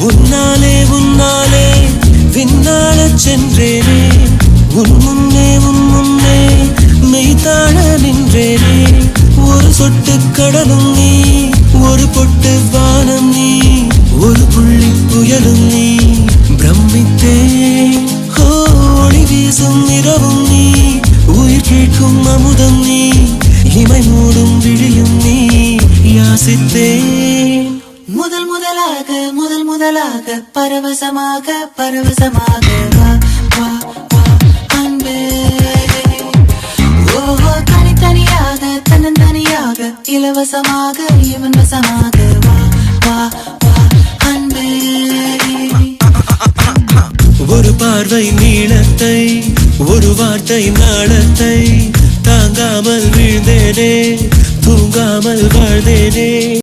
உன்னாலே உன்னாலே விண்ணாடச் சென்றேனே உன் முன்னே மெய்தாழ நின்றேனே ஒரு சொட்டு கடலும் நீ ஒரு பொட்டு வானம் நீ ஒரு புள்ளி புயலும் நீ பிரமித்தேன் ஒளி வீசும் இரவும் நீ உயிர் கேட்கும் அமுதம் நீ இமை மூடும் விழியும் நீ யாசித்தேன் முதல் முதலாக பரவசமாக வா வா வா அன்பே ஓஹோ தனித்தனியாக தன்னந்தனியாக இலவசமாக இவன் வசமாக வா வா வா அன்பே ஒரு பார்வை நீளத்தை ஒரு வார்த்தை நாளத்தை தாங்காமல் வீழ்ந்தேனே தூங்காமல் வாழ்ந்தேனே